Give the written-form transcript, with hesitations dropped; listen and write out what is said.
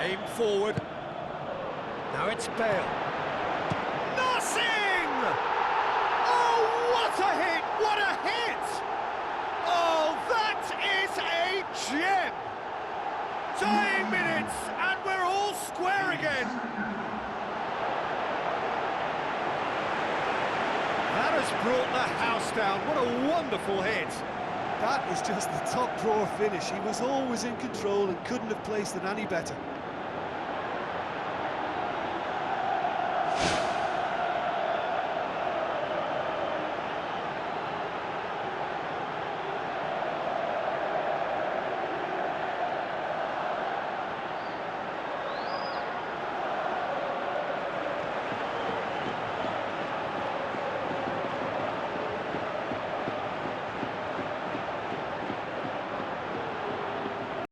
Aimed forward. Now it's Bale. Nothing! Oh, what a hit! What a hit! Oh, that is a gem! Dying minutes, and we're all square again. That has brought the house down. What a wonderful hit. That was just the top drawer finish. He was always in control and couldn't have placed it any better.